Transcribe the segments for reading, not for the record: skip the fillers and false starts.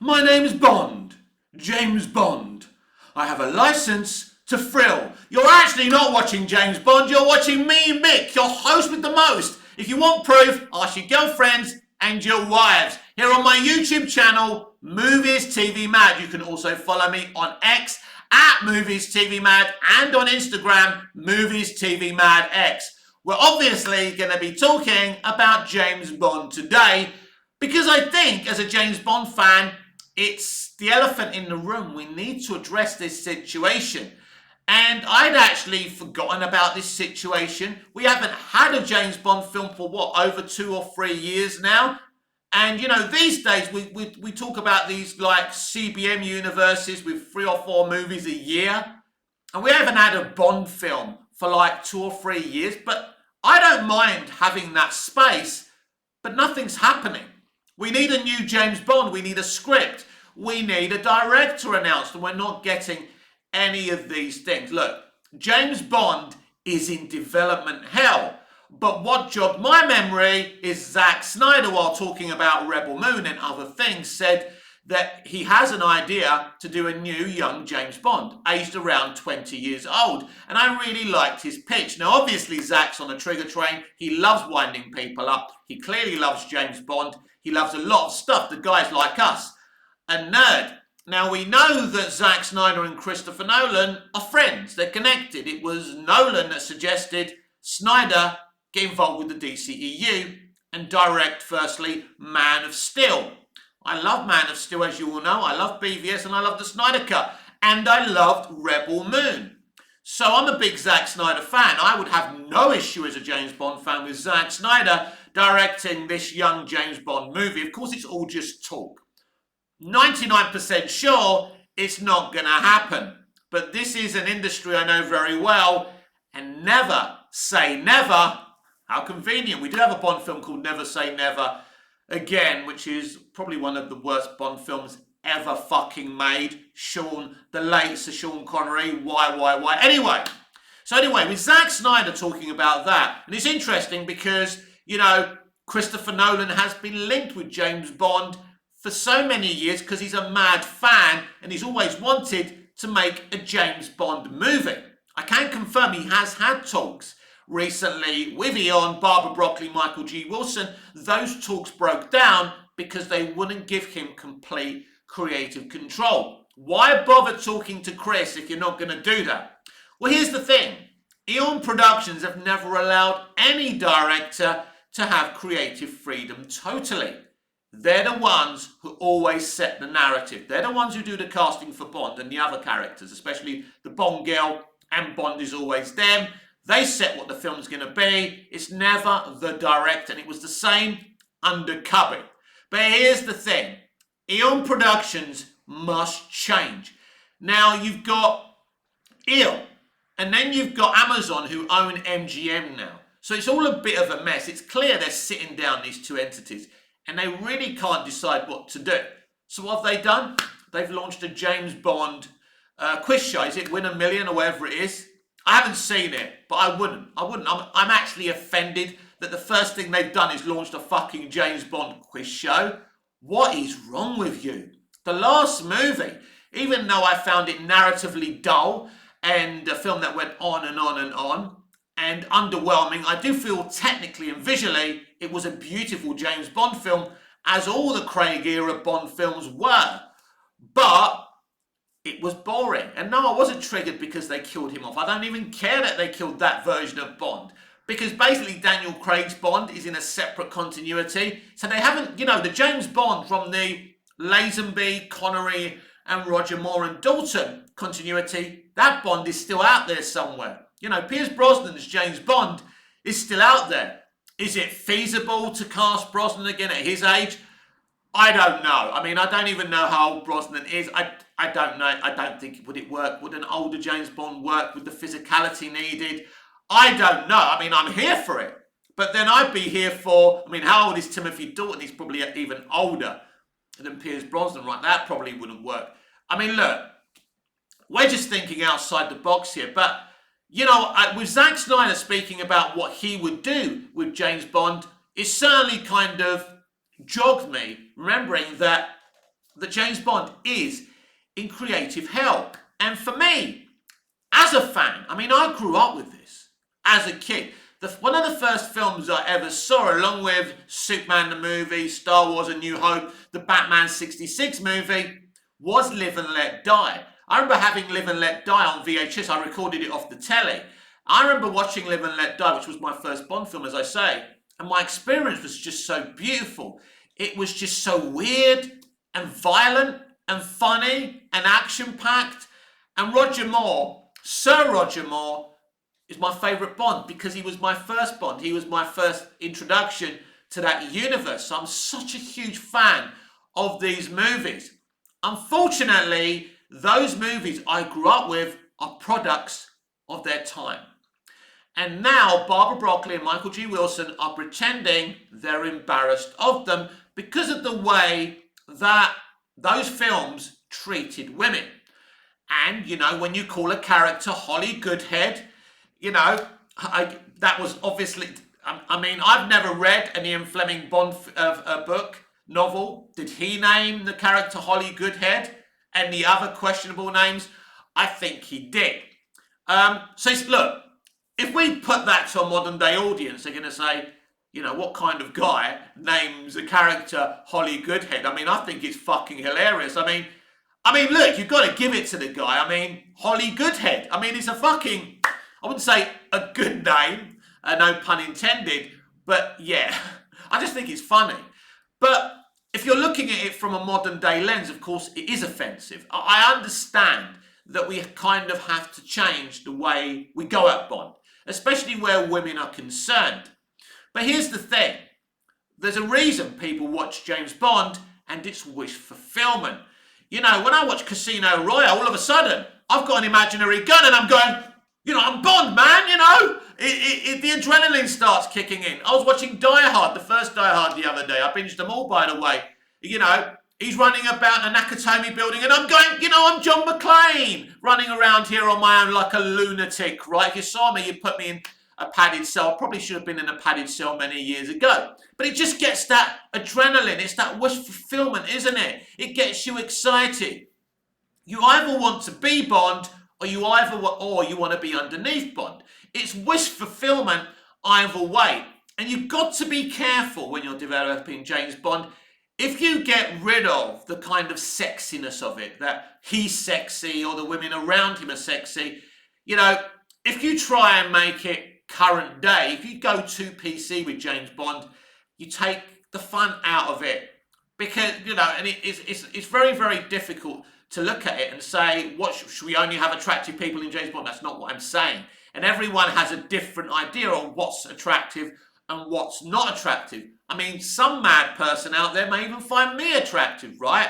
My name's Bond. James Bond. I have a license to thrill. You're actually not watching James Bond, you're watching me, Mick, your host with the most. If you want proof, ask your girlfriends and your wives. Here on my YouTube channel, Movies TV Mad. You can also follow me on X at Movies TV Mad and on Instagram, Movies TV Mad X. We're obviously going to be talking about James Bond today because I think, as a James Bond fan, it's the elephant in the room. We need to address this situation. And I'd actually forgotten about this situation. We haven't had a James Bond film for over 2 or 3 years now. And, these days we talk about these like CBM universes with 3 or 4 movies a year. And we haven't had a Bond film for like 2 or 3 years. But I don't mind having that space, but nothing's happening. We need a new James Bond. We need a script. We need a director announced. And we're not getting any of these things. Look, James Bond is in development hell. But what jogged my memory is Zack Snyder, while talking about Rebel Moon and other things, said that he has an idea to do a new young James Bond, aged around 20 years old. And I really liked his pitch. Now, obviously, Zack's on a trigger train. He loves winding people up. He clearly loves James Bond. He loves a lot of stuff. The guy's like us, a nerd. Now, we know that Zack Snyder and Christopher Nolan are friends. They're connected. It was Nolan that suggested Snyder get involved with the DCEU and direct, firstly, Man of Steel. I love Man of Steel, as you all know. I love BVS and I love the Snyder Cut. And I loved Rebel Moon. So I'm a big Zack Snyder fan. I would have no issue as a James Bond fan with Zack Snyder directing this young James Bond movie. Of course, it's all just talk. 99% sure it's not going to happen. But this is an industry I know very well. And never say never. How convenient. We do have a Bond film called Never Say Never Again, which is probably one of the worst Bond films ever fucking made. The late Sir Sean Connery. Why? Anyway, with Zack Snyder talking about that, and it's interesting because, Christopher Nolan has been linked with James Bond for so many years because he's a mad fan and he's always wanted to make a James Bond movie. I can confirm he has had talks recently with Eon, Barbara Broccoli, Michael G. Wilson. Those talks broke down because they wouldn't give him complete creative control. Why bother talking to Chris if you're not going to do that? Well, here's the thing. Eon Productions have never allowed any director to have creative freedom totally. They're the ones who always set the narrative. They're the ones who do the casting for Bond and the other characters, especially the Bond girl, and Bond is always them. They set what the film's going to be. It's never the director. And it was the same under Cubby. But here's the thing. Eon Productions must change. Now, you've got Eon. And then you've got Amazon, who own MGM now. So it's all a bit of a mess. It's clear they're sitting down, these two entities. And they really can't decide what to do. So what have they done? They've launched a James Bond quiz show. Is it Win a Million or whatever it is? I haven't seen it, but I wouldn't. I'm actually offended that the first thing they've done is launched a fucking James Bond quiz show. What is wrong with you? The last movie, even though I found it narratively dull and a film that went on and on and on and underwhelming, I do feel technically and visually it was a beautiful James Bond film, as all the Craig era Bond films were. But it was boring. And no, I wasn't triggered because they killed him off. I don't even care that they killed that version of Bond. Because basically Daniel Craig's Bond is in a separate continuity. So they haven't, the James Bond from the Lazenby, Connery and Roger Moore and Dalton continuity, that Bond is still out there somewhere. Pierce Brosnan's James Bond is still out there. Is it feasible to cast Brosnan again at his age? I don't know. I mean, I don't even know how old Brosnan is. I don't know. I don't think, would it work? Would an older James Bond work with the physicality needed? I don't know. I mean, I'm here for it. But then I'd be here for, how old is Timothy Dalton? He's probably even older than Pierce Brosnan, right? That probably wouldn't work. Look, we're just thinking outside the box here. But, with Zack Snyder speaking about what he would do with James Bond, it certainly kind of jogged me, remembering that that James Bond is in creative hell. And for me, as a fan, I mean, I grew up with this as a kid. One of the first films I ever saw, along with Superman the movie, Star Wars A New Hope, the Batman 66 movie, was Live and Let Die. I remember having Live and Let Die on VHS. I recorded it off the telly. I remember watching Live and Let Die, which was my first Bond film, as I say, and my experience was just so beautiful. It was just so weird and violent and funny and action-packed. And Roger Moore, Sir Roger Moore, is my favourite Bond because he was my first Bond. He was my first introduction to that universe. So I'm such a huge fan of these movies. Unfortunately, those movies I grew up with are products of their time. And now Barbara Broccoli and Michael G. Wilson are pretending they're embarrassed of them because of the way that those films treated women. And, you know, when you call a character Holly Goodhead, you know, that was obviously, I mean, I've never read an Ian Fleming Bond book, novel. Did he name the character Holly Goodhead? And the other questionable names? I think he did. So look, if we put that to a modern day audience, they're going to say, you know, what kind of guy names a character Holly Goodhead? I mean, I think it's fucking hilarious. I mean, look, you've got to give it to the guy. I mean, Holly Goodhead. I mean, it's a fucking, I wouldn't say a good name, no pun intended, but yeah, I just think it's funny. But if you're looking at it from a modern day lens, of course, it is offensive. I understand that we kind of have to change the way we go at Bond, especially where women are concerned. But here's the thing. There's a reason people watch James Bond, and it's wish fulfillment. You know, when I watch Casino Royale, all of a sudden, I've got an imaginary gun and I'm going, you know, I'm Bond, man, you know. The adrenaline starts kicking in. I was watching Die Hard, the first Die Hard the other day. I binged them all, by the way. You know, he's running about the Nakatomi building and I'm going, you know, I'm John McClane, running around here on my own like a lunatic, right? If you saw me, you'd put me in a padded cell. I probably should have been in a padded cell many years ago. But it just gets that adrenaline. It's that wish fulfillment, isn't it? It gets you excited. You either want to be Bond or you want to be underneath Bond. It's wish fulfillment either way. And you've got to be careful when you're developing James Bond. If you get rid of the kind of sexiness of it, that he's sexy or the women around him are sexy, you know, if you try and make it current day, if you go too PC with James Bond, you take the fun out of it. Because, you know, and it's very, very difficult to look at it and say, what should we only have attractive people in James Bond? That's not what I'm saying. And everyone has a different idea on what's attractive and what's not attractive. I mean, some mad person out there may even find me attractive, right?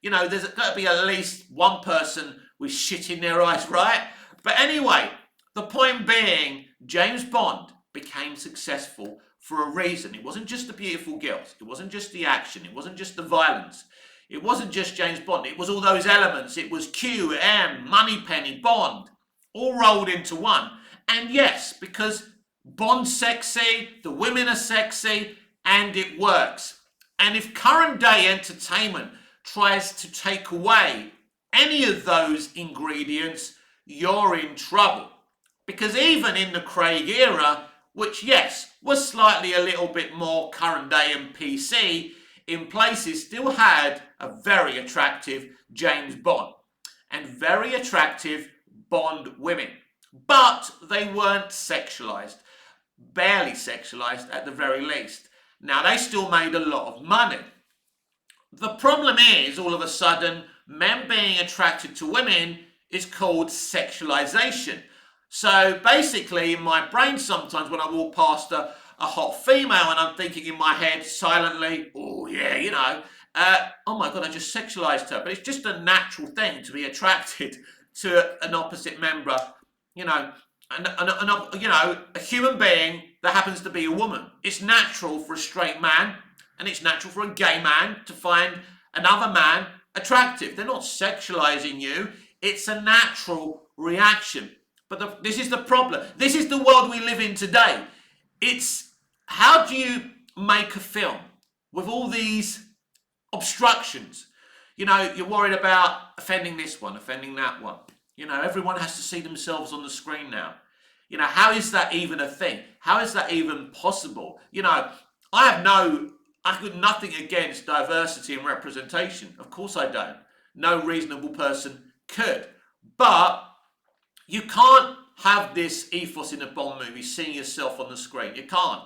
You know, there's got to be at least one person with shit in their eyes, right? But anyway, the point being, James Bond became successful for a reason. It wasn't just the beautiful girls. It wasn't just the action. It wasn't just the violence. It wasn't just James Bond. It was all those elements. It was Q, M, Moneypenny, Bond, all rolled into one. And yes, because Bond's sexy, the women are sexy, and it works. And if current day entertainment tries to take away any of those ingredients, you're in trouble. Because even in the Craig era, which yes, was slightly a little bit more current day and PC, in places still had a very attractive James Bond and very attractive Bond women. But they weren't sexualized, barely sexualized at the very least. Now, they still made a lot of money. The problem is, all of a sudden, men being attracted to women is called sexualization. So basically, in my brain sometimes when I walk past a hot female and I'm thinking in my head silently, oh yeah, you know, oh my God, I just sexualized her. But it's just a natural thing to be attracted to an opposite member, you know, you know, a human being that happens to be a woman. It's natural for a straight man and it's natural for a gay man to find another man attractive. They're not sexualizing you. It's a natural reaction. But this is the problem. This is the world we live in today. It's how do you make a film with all these obstructions? You know, you're worried about offending this one, offending that one. You know, everyone has to see themselves on the screen now. You know, how is that even a thing? How is that even possible? You know, I've got nothing against diversity and representation. Of course I don't. No reasonable person could. But you can't have this ethos in a Bond movie, seeing yourself on the screen. You can't.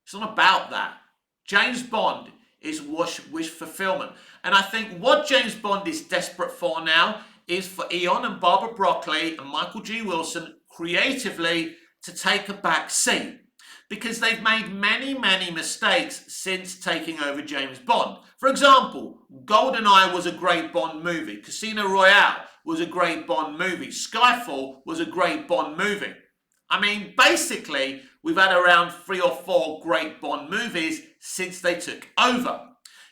It's not about that. James Bond is wish fulfillment. And I think what James Bond is desperate for now is for Eon and Barbara Broccoli and Michael G. Wilson creatively to take a back seat. Because they've made many, many mistakes since taking over James Bond. For example, GoldenEye was a great Bond movie. Casino Royale was a great Bond movie. Skyfall was a great Bond movie. I mean, basically, we've had around 3 or 4 great Bond movies since they took over.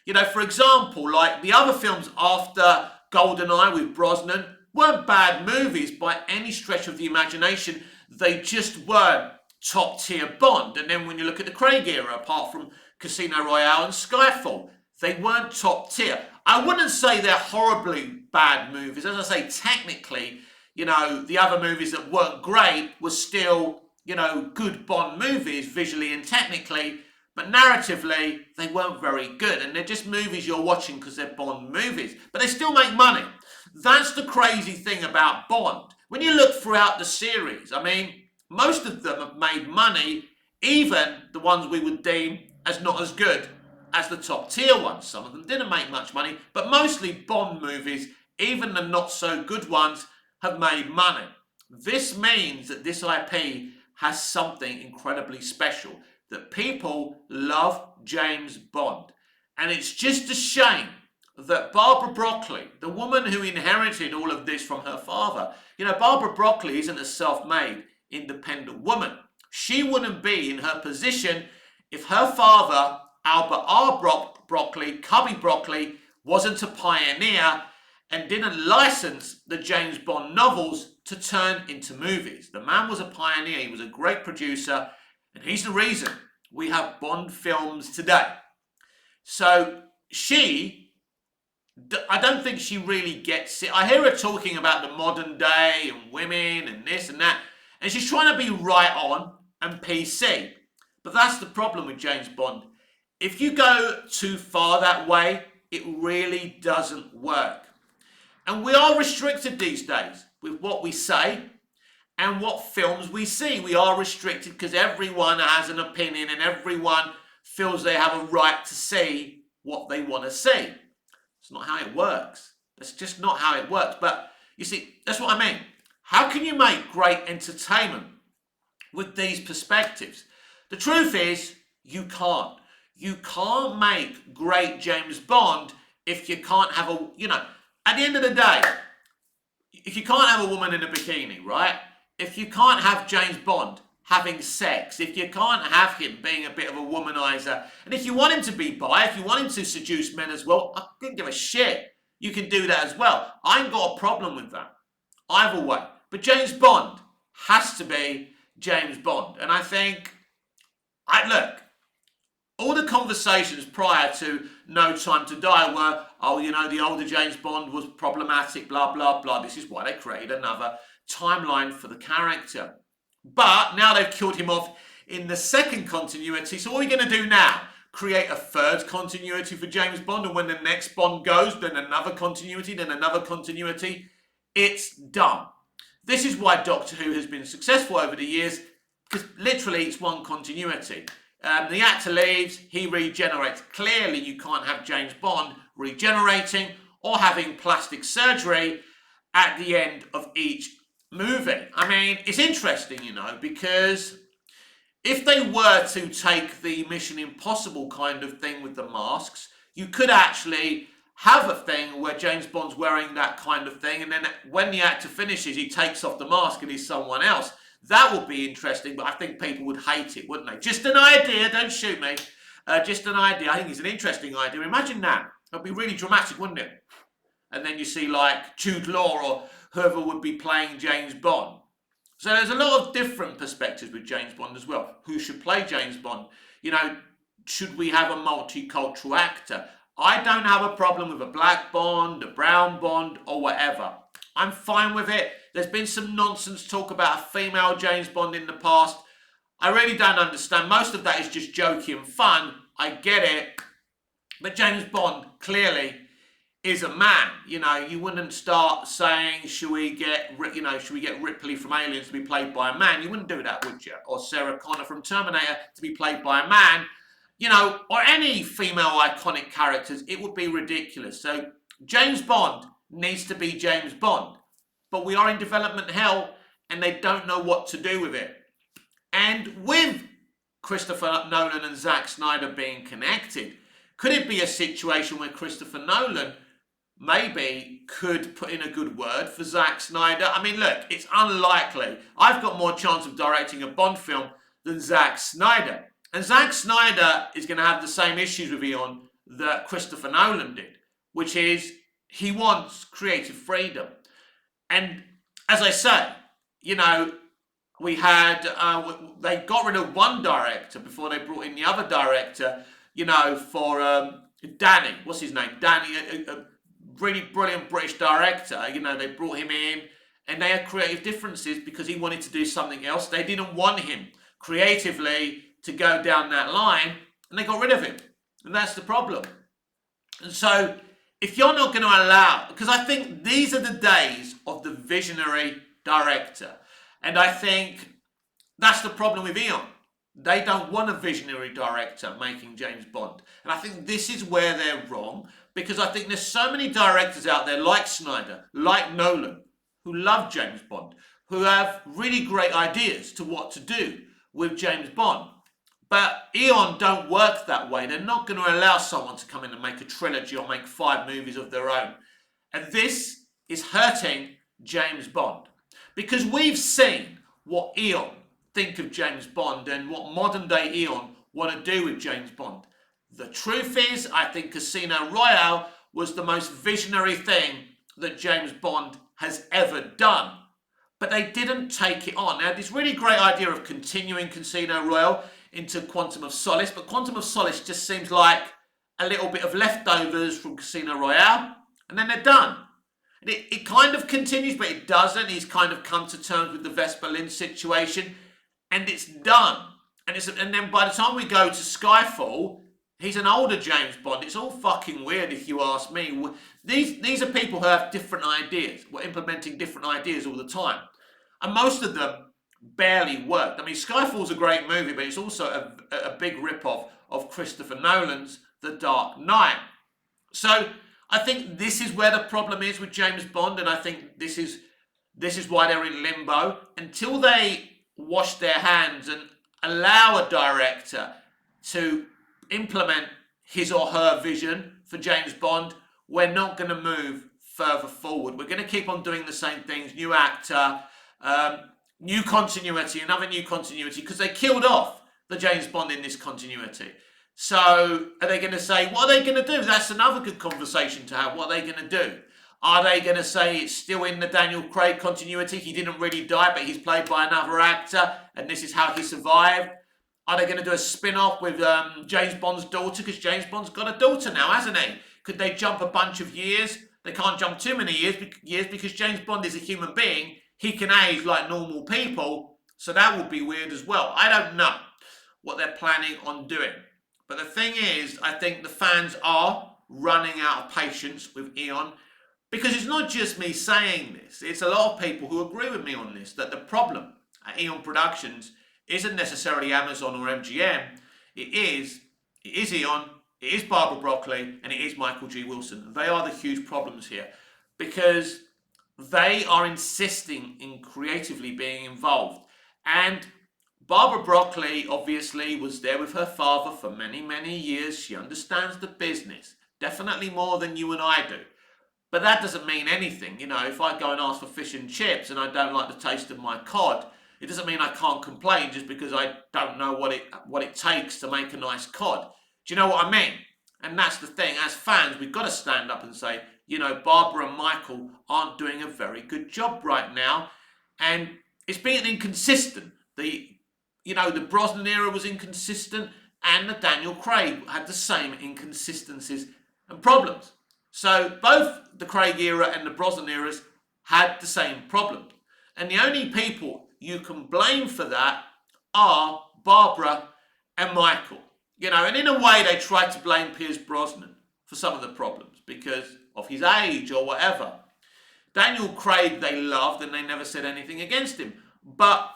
You know, for example, like the other films after GoldenEye with Brosnan weren't bad movies by any stretch of the imagination. They just weren't top tier Bond. And then when you look at the Craig era, apart from Casino Royale and Skyfall, they weren't top tier. I wouldn't say they're horribly bad movies. As I say, technically, you know, the other movies that weren't great were still, you know, good Bond movies visually and technically, but narratively, they weren't very good. And they're just movies you're watching because they're Bond movies. But they still make money. That's the crazy thing about Bond. When you look throughout the series, I mean, most of them have made money, even the ones we would deem as not as good as the top tier ones. Some of them didn't make much money, but mostly Bond movies, even the not so good ones, have made money. This means that this IP has something incredibly special, that people love James Bond. And it's just a shame that Barbara Broccoli, the woman who inherited all of this from her father, you know, Barbara Broccoli isn't a self-made independent woman. She wouldn't be in her position if her father, Albert R. Broccoli, Cubby Broccoli, wasn't a pioneer and didn't license the James Bond novels to turn into movies. The man was a pioneer. He was a great producer, and he's the reason we have Bond films today. So I don't think she really gets it. I hear her talking about the modern day and women and this and that, and she's trying to be right on and PC. But that's the problem with James Bond. If you go too far that way, it really doesn't work. And we are restricted these days with what we say and what films we see. We are restricted because everyone has an opinion and everyone feels they have a right to see what they want to see. It's not how it works. That's just not how it works. But you see, that's what I mean. How can you make great entertainment with these perspectives? The truth is, you can't. You can't make great James Bond if you can't have a, you know, at the end of the day, if you can't have a woman in a bikini, right? If you can't have James Bond having sex, if you can't have him being a bit of a womanizer, and if you want him to be bi, if you want him to seduce men as well, I couldn't give a shit. You can do that as well. I ain't got a problem with that. Either way. But James Bond has to be James Bond. And I think, look, all the conversations prior to No Time to Die were, oh, you know, the older James Bond was problematic, blah, blah, blah. This is why they created another timeline for the character. But now they've killed him off in the second continuity. So what are we going to do now? Create a third continuity for James Bond, and when the next Bond goes, then another continuity, then another continuity. It's dumb. This is why Doctor Who has been successful over the years, because literally it's one continuity. The actor leaves, he regenerates. Clearly you can't have James Bond regenerating or having plastic surgery at the end of each movie. I mean, it's interesting, you know, because if they were to take the Mission Impossible kind of thing with the masks, you could actually have a thing where James Bond's wearing that kind of thing, and then when the actor finishes, he takes off the mask and he's someone else. That would be interesting, but I think people would hate it, wouldn't they? Just an idea, don't shoot me. Just an idea. I think it's an interesting idea. Imagine that. That'd be really dramatic, wouldn't it? And then you see like Jude Law or whoever would be playing James Bond. So there's a lot of different perspectives with James Bond as well. Who should play James Bond? You know, should we have a multicultural actor? I don't have a problem with a black Bond, a brown Bond, or whatever. I'm fine with it. There's been some nonsense talk about a female James Bond in the past. I really don't understand. Most of that is just jokey and fun. I get it. But James Bond clearly is a man. You know, you wouldn't start saying, should we get Ripley from Aliens to be played by a man? You wouldn't do that, would you? Or Sarah Connor from Terminator to be played by a man? You know, or any female iconic characters. It would be ridiculous. So James Bond needs to be James Bond. But we are in development hell and they don't know what to do with it. And with Christopher Nolan and Zack Snyder being connected, could it be a situation where Christopher Nolan maybe could put in a good word for Zack Snyder? I mean, look, it's unlikely. I've got more chance of directing a Bond film than Zack Snyder. And Zack Snyder is going to have the same issues with Eon that Christopher Nolan did, which is he wants creative freedom. And as I say, you know, we had, they got rid of one director before they brought in the other director, you know, for Danny. What's his name? Danny, a really brilliant British director. You know, they brought him in and they had creative differences because he wanted to do something else. They didn't want him creatively to go down that line and they got rid of him. And that's the problem. And so if you're not going to allow, because I think these are the days of the visionary director. And I think that's the problem with Eon. They don't want a visionary director making James Bond. And I think this is where they're wrong, because I think there's so many directors out there like Snyder, like Nolan, who love James Bond, who have really great ideas to what to do with James Bond. But Eon don't work that way. They're not going to allow someone to come in and make a trilogy or make 5 movies of their own. And this is hurting James Bond. Because we've seen what Eon think of James Bond and what modern day Eon want to do with James Bond. The truth is, I think Casino Royale was the most visionary thing that James Bond has ever done. But they didn't take it on. They had this really great idea of continuing Casino Royale into Quantum of Solace, but Quantum of Solace just seems like a little bit of leftovers from Casino Royale, and then they're done. And it kind of continues, but it doesn't. He's kind of come to terms with the Vesper Lynd situation, and it's done. And then by the time we go to Skyfall, he's an older James Bond. It's all fucking weird if you ask me. These are people who have different ideas. We're implementing different ideas all the time. And most of them barely worked. I mean, Skyfall's a great movie, but it's also a big rip-off of Christopher Nolan's The Dark Knight. So I think this is where the problem is with James Bond, and I think this is why they're in limbo. Until they wash their hands and allow a director to implement his or her vision for James Bond, we're not going to move further forward. We're going to keep on doing the same things, new actor, new continuity, another new continuity, because they killed off the James Bond in this continuity. So are they going to say, what are they going to do? That's another good conversation to have. What are they going to do? Are they going to say it's still in the Daniel Craig continuity? He didn't really die, but he's played by another actor, and this is how he survived. Are they going to do a spin-off with James Bond's daughter? Because James Bond's got a daughter now, hasn't he? Could they jump a bunch of years? They can't jump too many years because James Bond is a human being. He can age like normal people, so that would be weird as well. I don't know what they're planning on doing. But the thing is, I think the fans are running out of patience with Eon, because it's not just me saying this. It's a lot of people who agree with me on this, that the problem at Eon Productions isn't necessarily Amazon or MGM. It is Eon, it is Barbara Broccoli, and it is Michael G. Wilson. They are the huge problems here, because they are insisting in creatively being involved. And Barbara Broccoli obviously was there with her father for many, many years. She understands the business, definitely more than you and I do. But that doesn't mean anything. You know, if I go and ask for fish and chips and I don't like the taste of my cod, it doesn't mean I can't complain just because I don't know what it takes to make a nice cod. Do you know what I mean? And that's the thing. As fans, we've got to stand up and say, you know, Barbara and Michael aren't doing a very good job right now. And it's being inconsistent. The Brosnan era was inconsistent, and the Daniel Craig had the same inconsistencies and problems. So both the Craig era and the Brosnan eras had the same problem. And the only people you can blame for that are Barbara and Michael. And in a way they tried to blame Pierce Brosnan for some of the problems because of his age or whatever. Daniel Craig they loved and they never said anything against him. But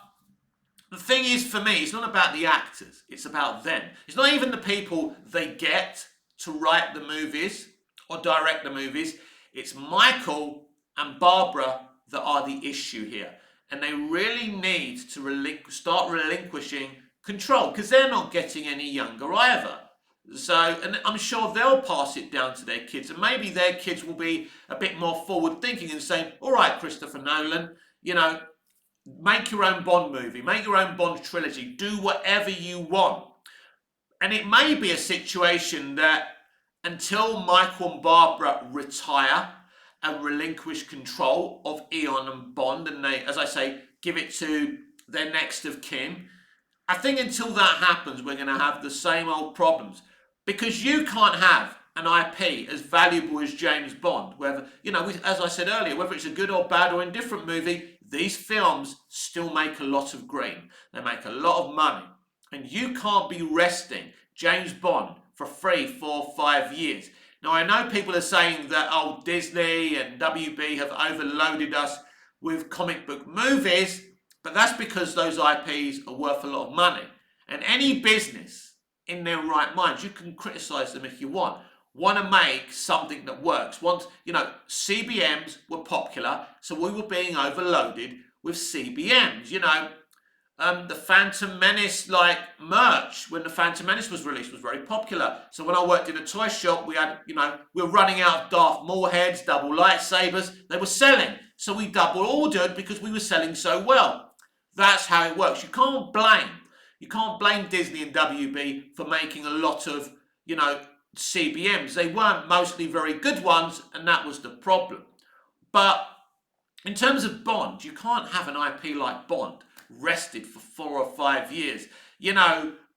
the thing is, for me, it's not about the actors. It's about them. It's not even the people they get to write the movies or direct the movies. It's Michael and Barbara that are the issue here. And they really need to start relinquishing control because they're not getting any younger either. So, and I'm sure they'll pass it down to their kids, and maybe their kids will be a bit more forward thinking and saying, all right, Christopher Nolan, make your own Bond movie, make your own Bond trilogy, do whatever you want. And it may be a situation that until Michael and Barbara retire and relinquish control of Eon and Bond, and they, as I say, give it to their next of kin, I think until that happens, we're going to have the same old problems. Because you can't have an IP as valuable as James Bond, whether, as I said earlier, whether it's a good or bad or indifferent movie, these films still make a lot of green. They make a lot of money. And you can't be resting James Bond for 3, 4, 5 years. Now, I know people are saying that, Disney and WB have overloaded us with comic book movies, but that's because those IPs are worth a lot of money. And any business in their right minds, you can criticize them if you want to make something that works. CBMs were popular, so we were being overloaded with CBMs. The Phantom Menace merch when the Phantom Menace was released was very popular. So when I worked in a toy shop, we had, we were running out of Darth Maul heads, double lightsabers. They were selling. So we double ordered because we were selling so well. That's how it works. You can't blame Disney and WB for making a lot of, CBMs. They weren't mostly very good ones, and that was the problem. But in terms of Bond, you can't have an IP like Bond rested for 4 or 5 years.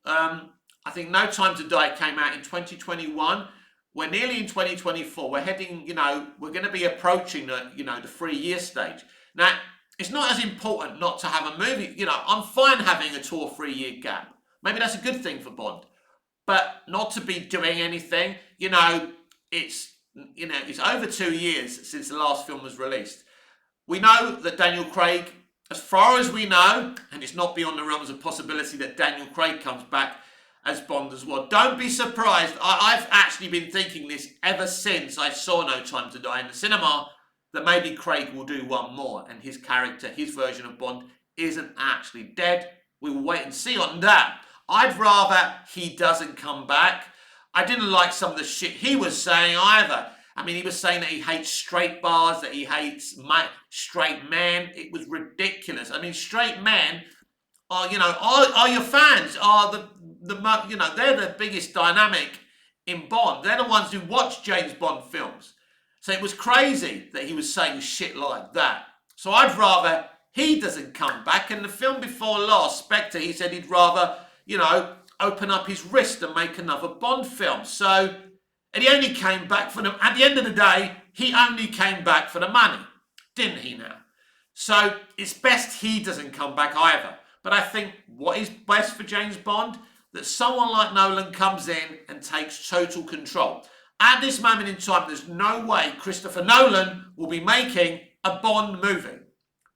I think No Time to Die came out in 2021. We're nearly in 2024. We're heading, we're going to be approaching the 3-year stage. Now, it's not as important not to have a movie. I'm fine having a 2 or 3 year gap. Maybe that's a good thing for Bond. But not to be doing anything. It's over 2 years since the last film was released. We know that Daniel Craig, as far as we know, and it's not beyond the realms of possibility that Daniel Craig comes back as Bond as well. Don't be surprised. I've actually been thinking this ever since I saw No Time to Die in the cinema, that maybe Craig will do one more and his character, his version of Bond, isn't actually dead. We will wait and see on that. I'd rather he doesn't come back. I didn't like some of the shit he was saying either. I mean, he was saying that he hates straight bars, that he hates straight men. It was ridiculous. I mean, straight men are your fans, are they're the biggest dynamic in Bond. They're the ones who watch James Bond films. So it was crazy that he was saying shit like that. So I'd rather he doesn't come back. And the film before last, Spectre, he said he'd rather, open up his wrist and make another Bond film. So, and he only came back for the, at the end of the day, he only came back for the money, didn't he now? So it's best he doesn't come back either. But I think what is best for James Bond, that someone like Nolan comes in and takes total control. At this moment in time, there's no way Christopher Nolan will be making a Bond movie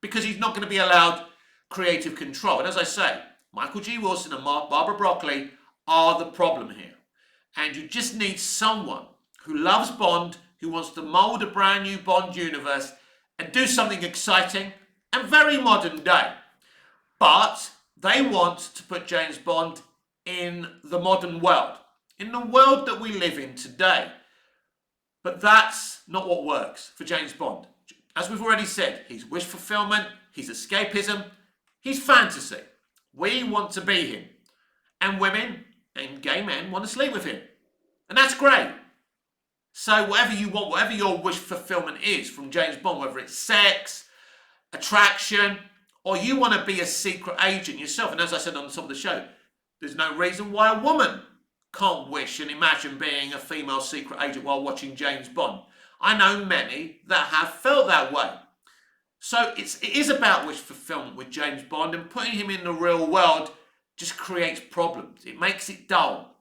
because he's not going to be allowed creative control. And as I say, Michael G. Wilson and Barbara Broccoli are the problem here. And you just need someone who loves Bond, who wants to mould a brand new Bond universe and do something exciting and very modern day. But they want to put James Bond in the modern world, in the world that we live in today. But that's not what works for James Bond. As we've already said, he's wish fulfillment, he's escapism, he's fantasy. We want to be him. And women and gay men want to sleep with him. And that's great. So whatever you want, whatever your wish fulfillment is from James Bond, whether it's sex, attraction, or you want to be a secret agent yourself. And as I said on the top of the show, there's no reason why a woman can't wish and imagine being a female secret agent while watching James Bond. I know many that have felt that way. So it is about wish fulfillment with James Bond, and putting him in the real world just creates problems. It makes it dull.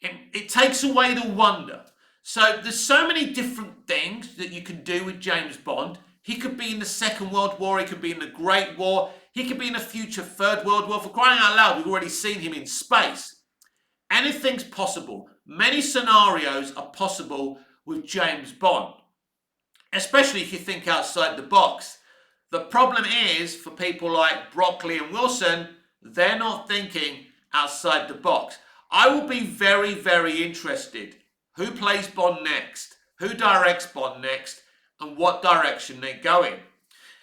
It takes away the wonder. So there's so many different things that you can do with James Bond. He could be in the Second World War, he could be in the Great War, he could be in a future Third World War. For crying out loud, we've already seen him in space. Anything's possible. Many scenarios are possible with James Bond, especially if you think outside the box. The problem is, for people like Broccoli and Wilson, they're not thinking outside the box. I will be very, very interested who plays Bond next, who directs Bond next, and what direction they go in.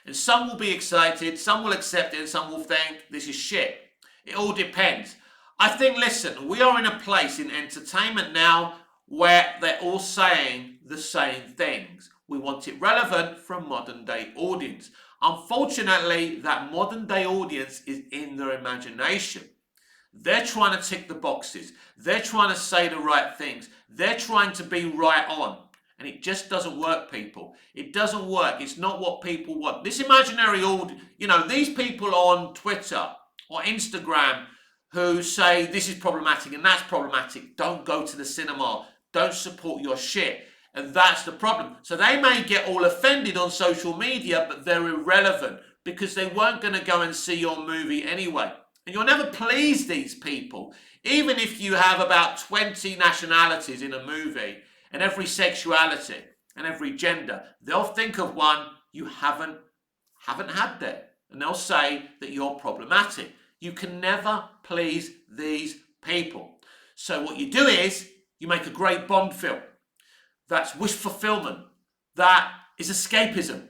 And some will be excited, some will accept it, and some will think this is shit. It all depends. I think, listen, we are in a place in entertainment now where they're all saying the same things. We want it relevant for a modern day audience. Unfortunately, that modern day audience is in their imagination. They're trying to tick the boxes. They're trying to say the right things. They're trying to be right on. And it just doesn't work, people. It doesn't work. It's not what people want. This imaginary audience, these people on Twitter or Instagram who say this is problematic and that's problematic, don't go to the cinema, don't support your shit. And that's the problem. So they may get all offended on social media, but they're irrelevant because they weren't going to go and see your movie anyway. And you'll never please these people. Even if you have about 20 nationalities in a movie and every sexuality and every gender, they'll think of one you haven't had there. And they'll say that you're problematic. You can never please these people. So what you do is you make a great Bond film. That's wish fulfillment. That is escapism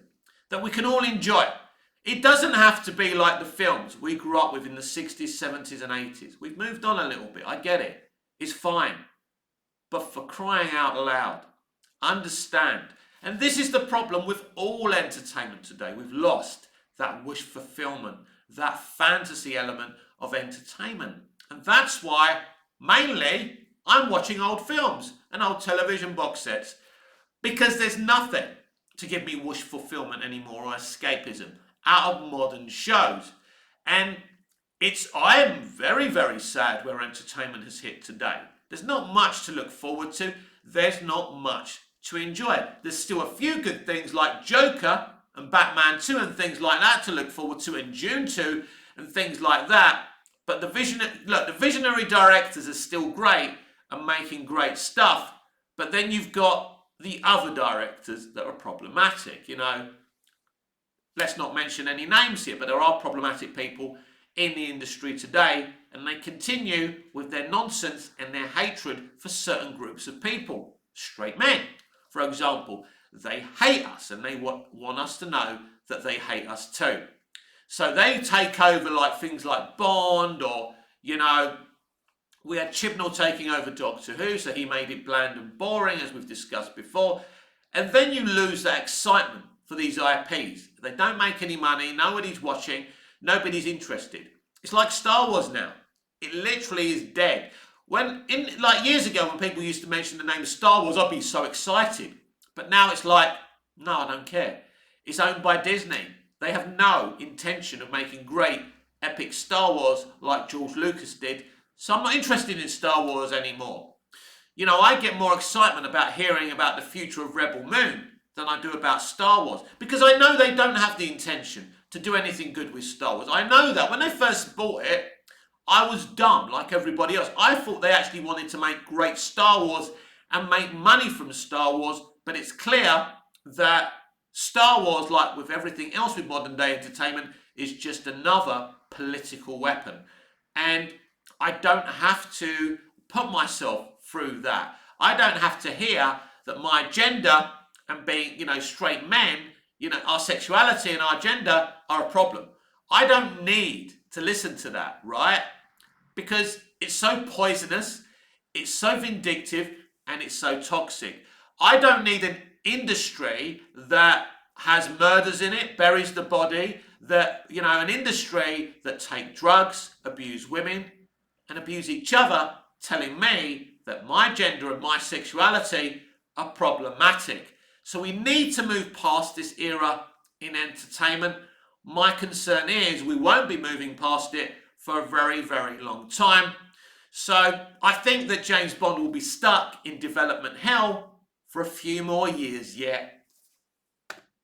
that we can all enjoy. It doesn't have to be like the films we grew up with in the 60s, 70s and 80s. We've moved on a little bit. I get it. It's fine. But for crying out loud, understand. And this is the problem with all entertainment today. We've lost that wish fulfillment, that fantasy element of entertainment. And that's why, mainly, I'm watching old films and old television box sets, because there's nothing to give me wish fulfillment anymore or escapism out of modern shows. And I am very, very sad where entertainment has hit today. There's not much to look forward to. There's not much to enjoy. There's still a few good things like Joker and Batman 2 and things like that to look forward to, and Dune 2 and things like that. But the visionary directors are still great and making great stuff. But then you've got the other directors that are problematic. Let's not mention any names here, but there are problematic people in the industry today, and they continue with their nonsense and their hatred for certain groups of people. Straight men, for example, they hate us and they want us to know that they hate us too. So they take over like things like Bond, or, we had Chibnall taking over Doctor Who, so he made it bland and boring, as we've discussed before. And then you lose that excitement for these IPs. They don't make any money, nobody's watching, nobody's interested. It's like Star Wars now. It literally is dead. Years ago, when people used to mention the name of Star Wars, I'd be so excited. But now it's like, no, I don't care. It's owned by Disney. They have no intention of making great, epic Star Wars like George Lucas did. So I'm not interested in Star Wars anymore. I get more excitement about hearing about the future of Rebel Moon than I do about Star Wars, because I know they don't have the intention to do anything good with Star Wars. I know that. When they first bought it, I was dumb like everybody else. I thought they actually wanted to make great Star Wars and make money from Star Wars, but it's clear that Star Wars, like with everything else with modern day entertainment, is just another political weapon. And I don't have to put myself through that. I don't have to hear that my gender and being, straight men, our sexuality and our gender are a problem. I don't need to listen to that, right? Because it's so poisonous, it's so vindictive, and it's so toxic. I don't need an industry that has murders in it, buries the body, an industry that take drugs, abuse women, and abuse each other, telling me that my gender and my sexuality are problematic. So we need to move past this era in entertainment. My concern is we won't be moving past it for a very, very long time. So I think that James Bond will be stuck in development hell for a few more years yet.